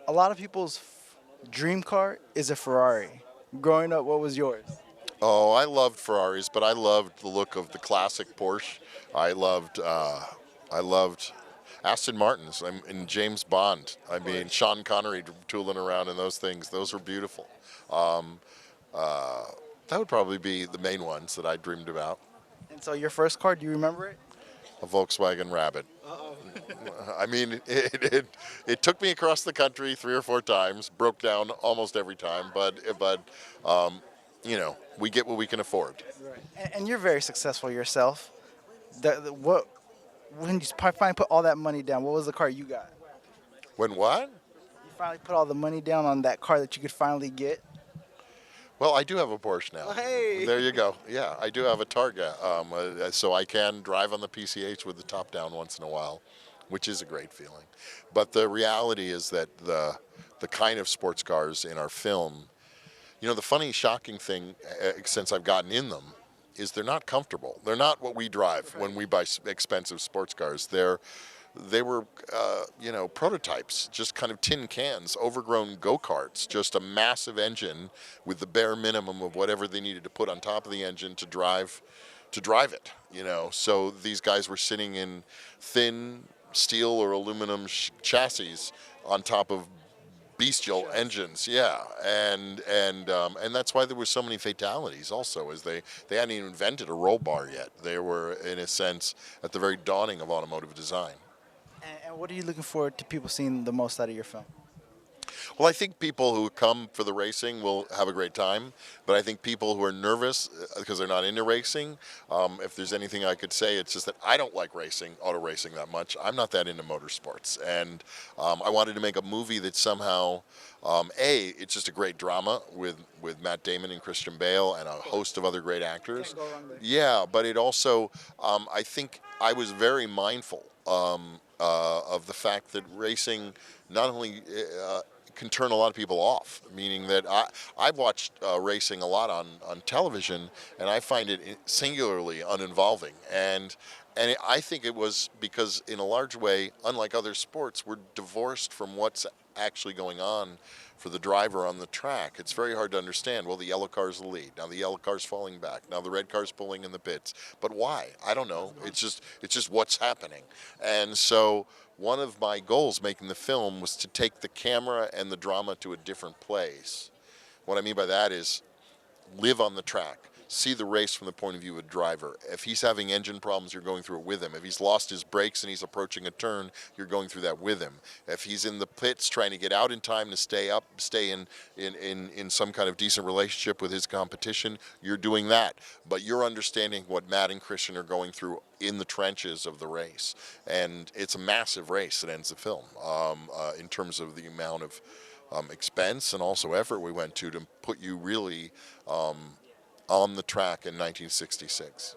A lot of people's dream car is a Ferrari. Growing up, what was yours? Oh, I loved Ferraris, but I loved the look of the classic Porsche. I loved, uh, I loved Aston Martins and James Bond. I mean, Sean Connery tooling around in those things. Those were beautiful. Um, uh, that would probably be the main ones that I dreamed about. And so your first car, do you remember it? A Volkswagen Rabbit. Uh-oh. I mean, it took me across the country 3 or 4 times, broke down almost every time, but we get what we can afford. Right. And you're very successful yourself. What when you finally put all that money down, what was the car you got? When what? You finally put all the money down on that car that you could finally get. Well, I do have a Porsche now. Hey. There you go. Yeah, I do have a Targa, so I can drive on the PCH with the top down once in a while, which is a great feeling. But the reality is that the kind of sports cars in our film, the funny, shocking thing, since I've gotten in them, is they're not comfortable. They're not what we drive when we buy expensive sports cars. They were, prototypes, just kind of tin cans, overgrown go-karts, just a massive engine with the bare minimum of whatever they needed to put on top of the engine to drive it. So these guys were sitting in thin steel or aluminum chassis on top of bestial engines, yeah, and that's why there were so many fatalities. Also, as they hadn't even invented a roll bar yet. They were, in a sense, at the very dawning of automotive design. And what are you looking forward to people seeing the most out of your film? Well, I think people who come for the racing will have a great time, but I think people who are nervous because they're not into racing, if there's anything I could say, it's just that I don't like auto racing that much. I'm not that into motorsports, and I wanted to make a movie that somehow, it's just a great drama with Matt Damon and Christian Bale and a host of other great actors. Can't go wrong there. Yeah, but it also, I think I was very mindful of the fact that racing not only can turn a lot of people off, meaning that I've watched racing a lot on television, and I find it singularly uninvolving. And I think it was because, in a large way, unlike other sports, we're divorced from what's actually going on for the driver on the track. It's very hard to understand. Well, the yellow car's the lead. Now the yellow car's falling back. Now the red car's pulling in the pits. But why? I don't know. It's just what's happening. And so one of my goals making the film was to take the camera and the drama to a different place. What I mean by that is live on the track. See the race from the point of view of a driver. If he's having engine problems, you're going through it with him. If he's lost his brakes and he's approaching a turn, you're going through that with him. If he's in the pits trying to get out in time to stay in some kind of decent relationship with his competition, you're doing that. But you're understanding what Matt and Christian are going through in the trenches of the race. And it's a massive race that ends the film in terms of the amount of expense and also effort we went to put you really on the track in 1966.